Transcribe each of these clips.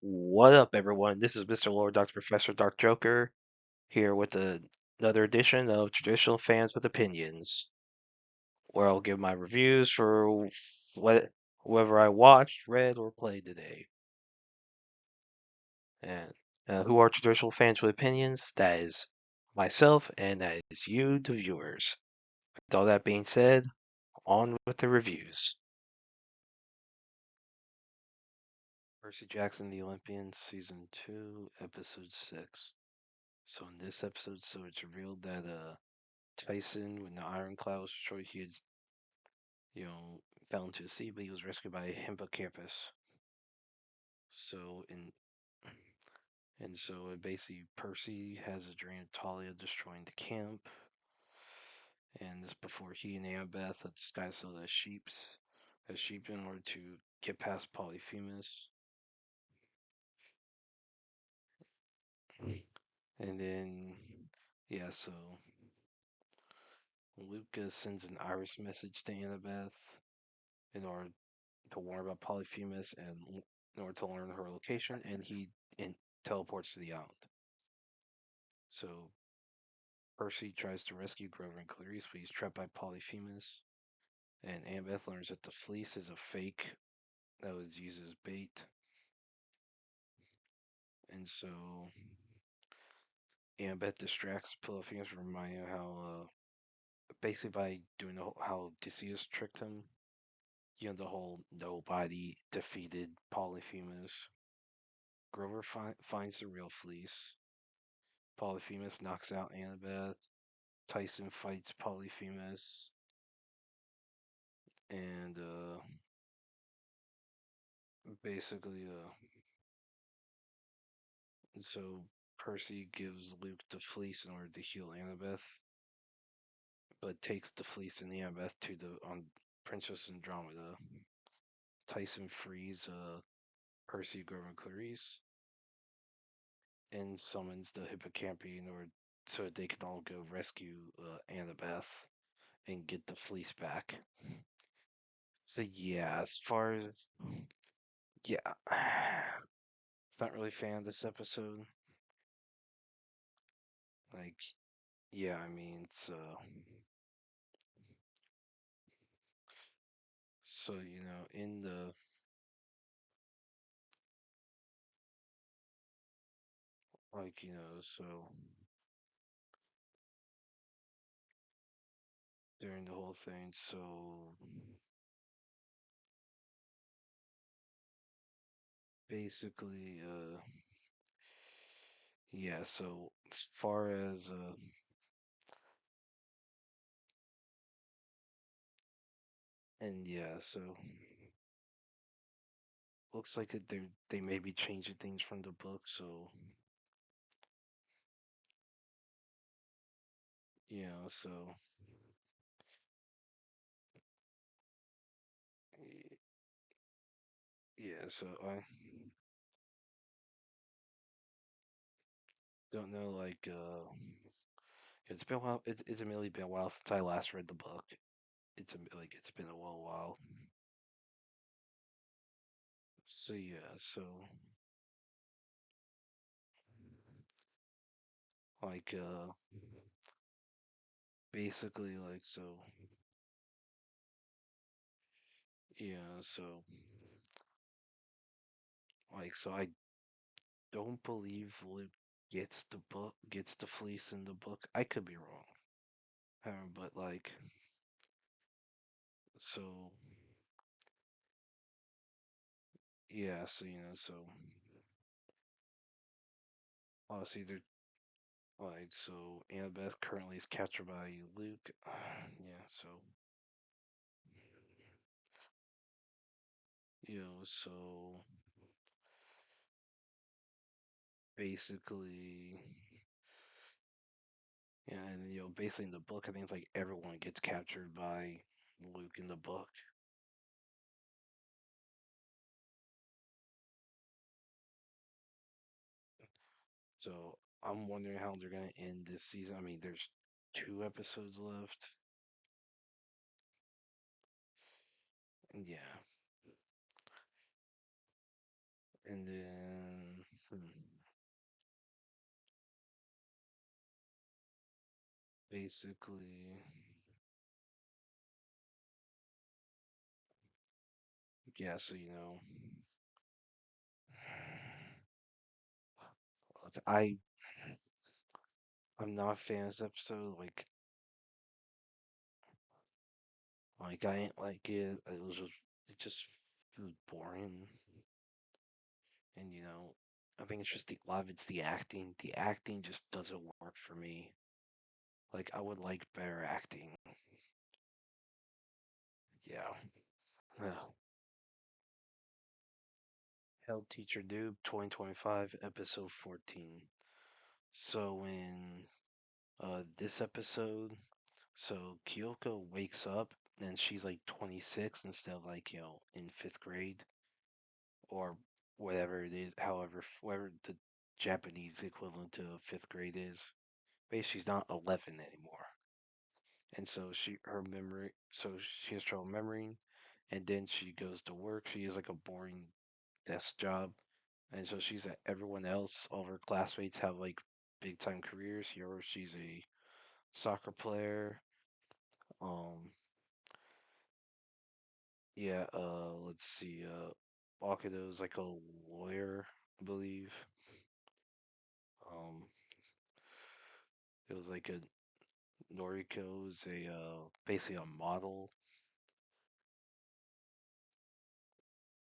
What up, everyone? This is Mr. Lord, Dr. Professor, Dark Joker, here with another edition of Traditional Fans with Opinions, where I'll give my reviews for whoever I watched, read, or played today. And who are Traditional Fans with Opinions? That is myself, and that is you, the viewers. With all that being said, on with the reviews. Percy Jackson, the Olympians, Season 2, Episode 6. So in this episode, it's revealed that Tyson, when the Ironclad was destroyed, he had, you know, fell into the sea, but he was rescued by a hippocampus. So basically Percy has a dream of Talia destroying the camp, and this before he and Annabeth had disguised themselves as sheep in order to get past Polyphemus. And then so Lucas sends an iris message to Annabeth in order to warn about Polyphemus and in order to learn her location, and he teleports to the island. So Percy tries to rescue Grover and Clarice, but he's trapped by Polyphemus. And Annabeth learns that the fleece is a fake that was used as bait. And so Annabeth distracts Polyphemus, reminding him how, basically by doing how Odysseus tricked him, the whole nobody defeated Polyphemus. Grover finds the real fleece. Polyphemus knocks out Annabeth. Tyson fights Polyphemus. And basically, so Percy gives Luke the fleece in order to heal Annabeth, but takes the fleece and Annabeth to the on Princess Andromeda. Tyson frees Percy, Grover, and Clarice, and summons the Hippocampi in order so that they can all go rescue Annabeth and get the fleece back. So yeah, as far as yeah, it's not really a fan of this episode. Like, yeah, I mean, it's so in the so during the whole thing, so basically, yeah, so as far as and yeah, so looks like that they may be changing things from the book, so so yeah, so I don't know, like it's been a while. It's admittedly been a while since I last read the book. It's been a while. So yeah, so like basically like so so I don't believe Luke gets the fleece in the book. I could be wrong. But so so so obviously they're so Annabeth currently is captured by Luke. Yeah, so so basically and basically in the book I think it's like everyone gets captured by Luke in the book. So I'm wondering how they're gonna end this season. I mean, there's 2 episodes left. Yeah, and then Hmm. Basically, yeah. So like, I'm not a fan of this episode. Like I ain't like it. It just was boring, and I think it's just a lot of it's the acting. The acting just doesn't work for me. Like I would like better acting. Yeah. Yeah. Hell Teacher Nube 2025 episode 14. So in this episode, so Kyoko wakes up and she's like 26 instead of like, in 5th grade or whatever it is, however, whatever the Japanese equivalent to 5th grade is. Basically, she's not 11 anymore. And so she has trouble remembering, and then she goes to work. She has like a boring desk job, and so everyone else, all of her classmates have like big time careers. Here, she's a soccer player. Um, yeah. Let's see. Bakudo's like a lawyer, I believe. Um, it was like a Noriko's a basically a model,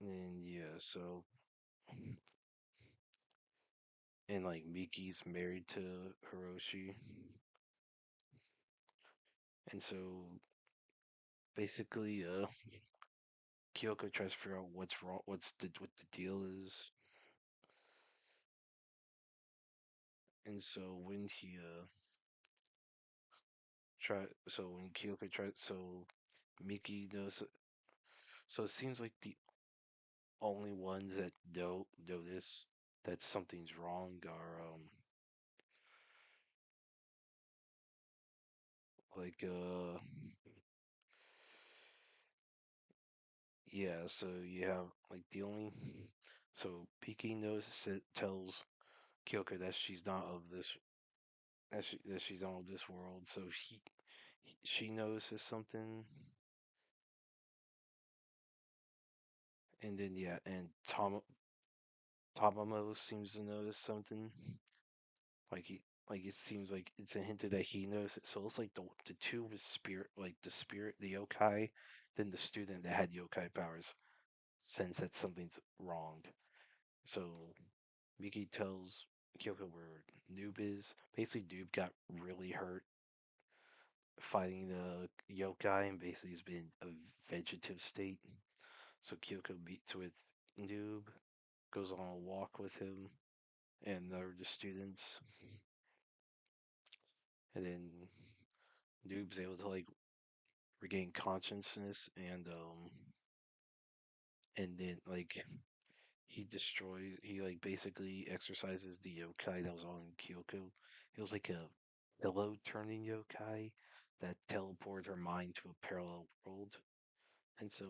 and yeah. So and like Miki's married to Hiroshi, and so basically, Kyoko tries to figure out what's wrong, what the deal is, and so when Kyoko tries, so Miki knows, so it seems like the only ones that don't notice that something's wrong are like yeah, so you have like the only so Miki knows it tells Kyoko that she's not of this that she's on this world. So she notices something, and then yeah, and Tamamo seems to notice something. Like it seems like it's a hint that he knows it. So it's like the two was spirit, like the spirit, the yokai, then the student that had yokai powers sense that something's wrong. So Miki tells Kyoko where Nube is. Basically, Nube got really hurt fighting the yokai and basically has been a vegetative state. So Kyoko meets with Nube, goes on a walk with him and the students, and then Nube's able to like regain consciousness and then like he like basically exercises the yokai that was on Kyoko. It was like a pillow turning yokai that teleported her mind to a parallel world. And so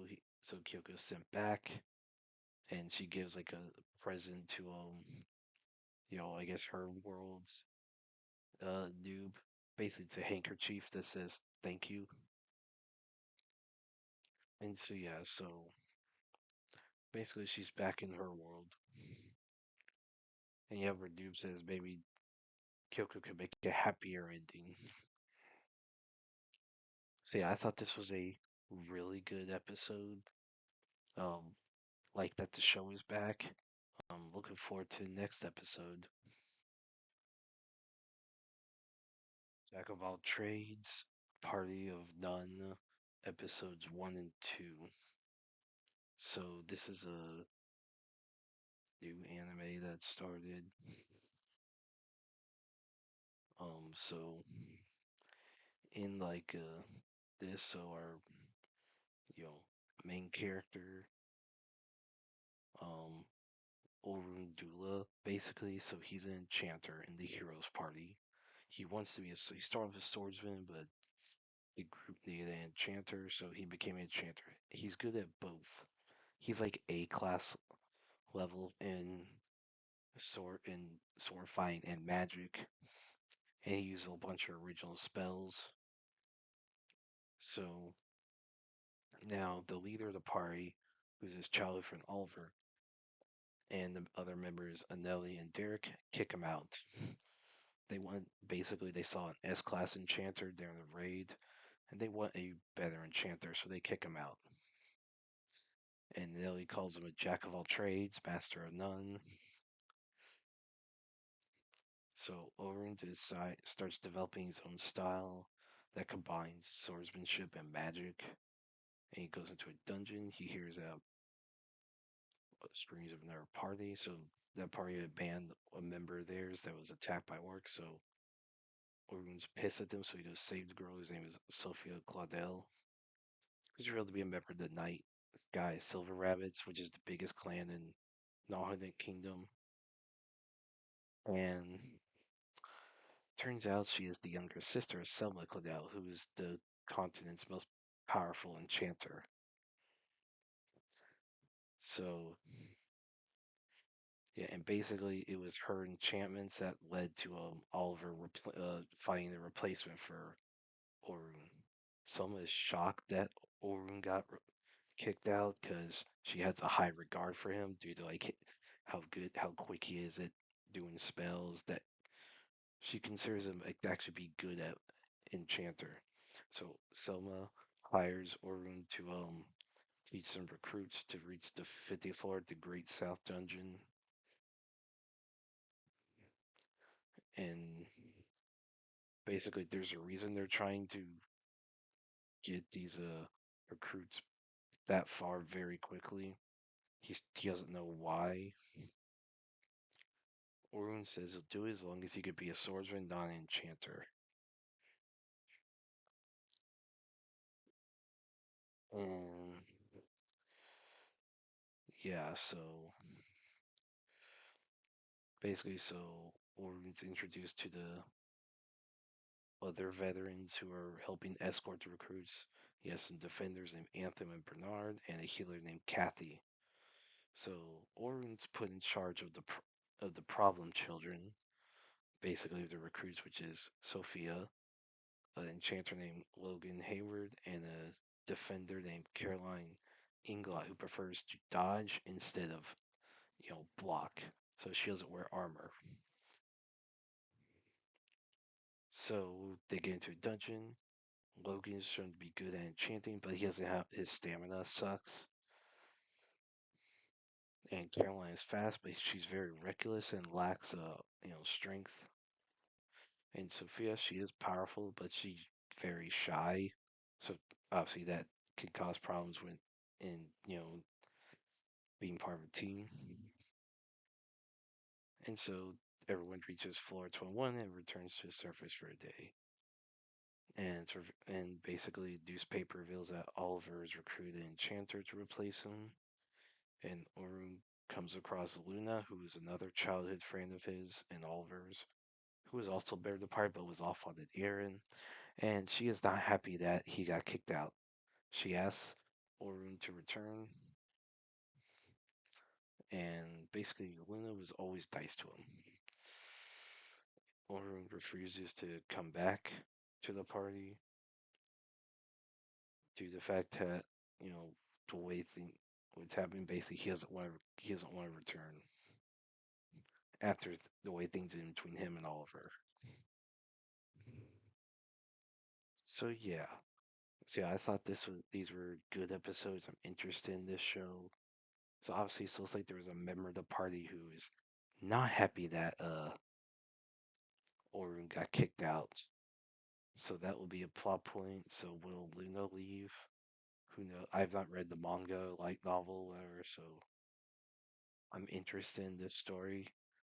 Kyoko's sent back and she gives like a present to I guess her world's noob. Basically it's a handkerchief that says thank you. And so yeah, so basically she's back in her world. And yeah, where noob says maybe Kyoko could make a happier ending. So yeah, I thought this was a really good episode. Um, like that the show is back. I'm looking forward to the next episode. Jack of all trades, Party of None, episodes 1 and 2. So this is a new anime that started. So in like this, so our you know main character, um, Orundula, basically. So he's an enchanter in the heroes party. He wants to be he started off a swordsman, but the group needed an enchanter, so he became an enchanter. He's good at both. He's like A class level in sword fighting and magic, and he used a bunch of original spells. So now the leader of the party, who's his childhood friend Oliver, and the other members, Anelli and Derek, kick him out. They saw an S-class enchanter during the raid, and they want a better enchanter, so they kick him out. And Anelli calls him a jack of all trades, master of none. So Orun starts developing his own style that combines swordsmanship and magic. And he goes into a dungeon. He hears screams of another party. So that party had banned a member of theirs that was attacked by orcs. So Orun's pissed at them. So he goes save the girl whose name is Sophia Claudel. Who's revealed to be a member of the Night Sky Silver Rabbits, which is the biggest clan in Nahudent Kingdom. And turns out she is the younger sister of Selma Claudel, who is the continent's most powerful enchanter. So, yeah, and basically it was her enchantments that led to Oliver finding the replacement for Orun. Selma is shocked that Orun got kicked out because she has a high regard for him due to like how quick he is at doing spells that she considers him like, to actually be good at enchanter. So Selma hires Orun to teach some recruits to reach the 50th floor of the Great South Dungeon, and basically there's a reason they're trying to get these recruits that far very quickly. He doesn't know why. Orun says he'll do it as long as he could be a swordsman, not an enchanter. And yeah, so basically, so Orun's introduced to the other veterans who are helping escort the recruits. He has some defenders named Anthem and Bernard, and a healer named Kathy. So Orun's put in charge of the problem children, basically the recruits, which is Sophia, an enchanter named Logan Hayward, and a defender named Caroline Inglot, who prefers to dodge instead of block. So she doesn't wear armor. So they get into a dungeon. Logan is shown to be good at enchanting, but he doesn't have his stamina sucks. And Caroline is fast, but she's very reckless and lacks strength. And Sophia, she is powerful, but she's very shy. So obviously that can cause problems when in being part of a team. And so everyone reaches floor 21 and returns to the surface for a day. And basically, newspaper reveals that Oliver has recruited an enchanter to replace him. And Orun comes across Luna, who is another childhood friend of his and Oliver's, who was also better departed but was off on an errand. And she is not happy that he got kicked out. She asks Orun to return, and basically Luna was always nice to him. Orun refuses to come back to the party due to the fact that the way what's happening. Basically, he doesn't want to return after the way things in between him and Oliver. So yeah, I thought these were good episodes. I'm interested in this show. So obviously, it looks like there was a member of the party who is not happy that Orun got kicked out. So that will be a plot point. So will Luna leave? Who knows? I've not read the manga, light novel, whatever. So I'm interested in this story.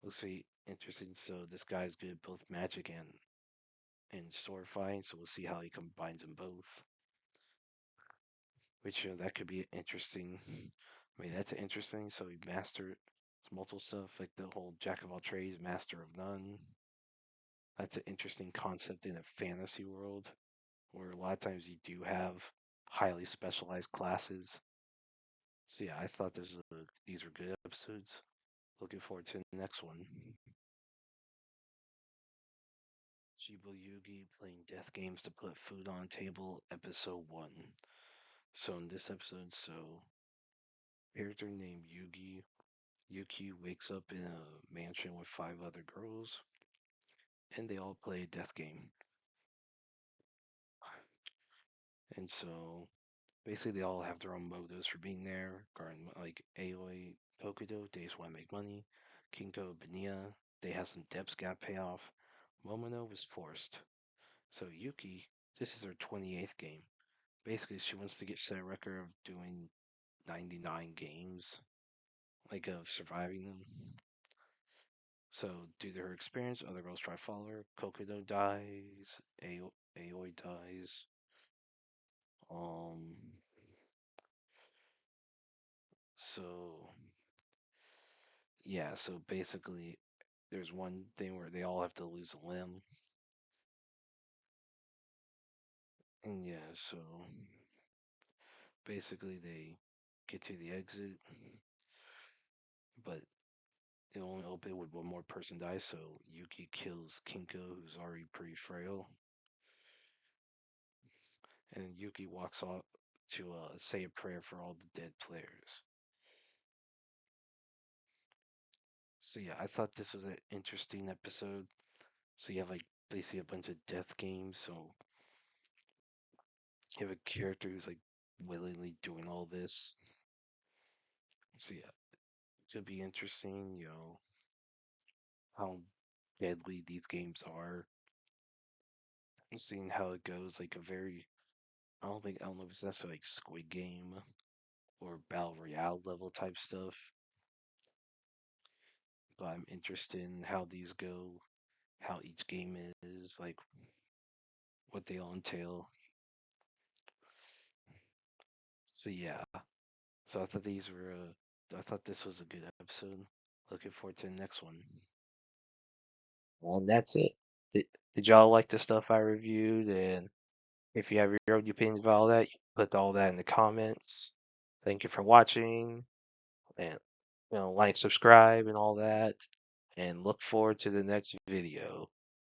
Looks be interesting. So this guy's good at both magic and sword fighting. So we'll see how he combines them both. Which that could be interesting. I mean, that's interesting. So he mastered multiple stuff, like the whole jack of all trades, master of none. That's an interesting concept in a fantasy world, where a lot of times you do have highly specialized classes. So yeah, I thought these were good episodes. Looking forward to the next one. Shiboyugi playing death games to put food on table, episode 1. So in this episode, character named Yuki wakes up in a mansion with 5 other girls, and they all play a death game. And so basically they all have their own motives for being there. Regarding like Aoi, Kokudo, they just want to make money. Kinko, Benia, they have some debts got to pay off. Momono was forced. So Yuki, this is her 28th game. Basically, she wants to get set a record of doing 99 games, like of surviving them. So due to her experience, other girls try to follow her. Kokudo dies. Aoi dies. Um. So yeah. So basically, there's one thing where they all have to lose a limb, and yeah. So basically, they get to the exit, but it only open with one more person dies. So Yuki kills Kinko, who's already pretty frail, and Yuki walks off to say a prayer for all the dead players. So yeah, I thought this was an interesting episode. So you have like basically a bunch of death games. So you have a character who's like willingly doing all this. So yeah, it could be interesting. How deadly these games are. And seeing how it goes. Like a very I don't know if it's necessarily like Squid Game or Battle Royale level type stuff. But I'm interested in how these go, how each game is, like what they all entail. So yeah. So I thought this was a good episode. Looking forward to the next one. Well, that's it. Did y'all like the stuff I reviewed? And if you have your own opinions about all that, you can put all that in the comments. Thank you for watching, and like, subscribe, and all that. And look forward to the next video.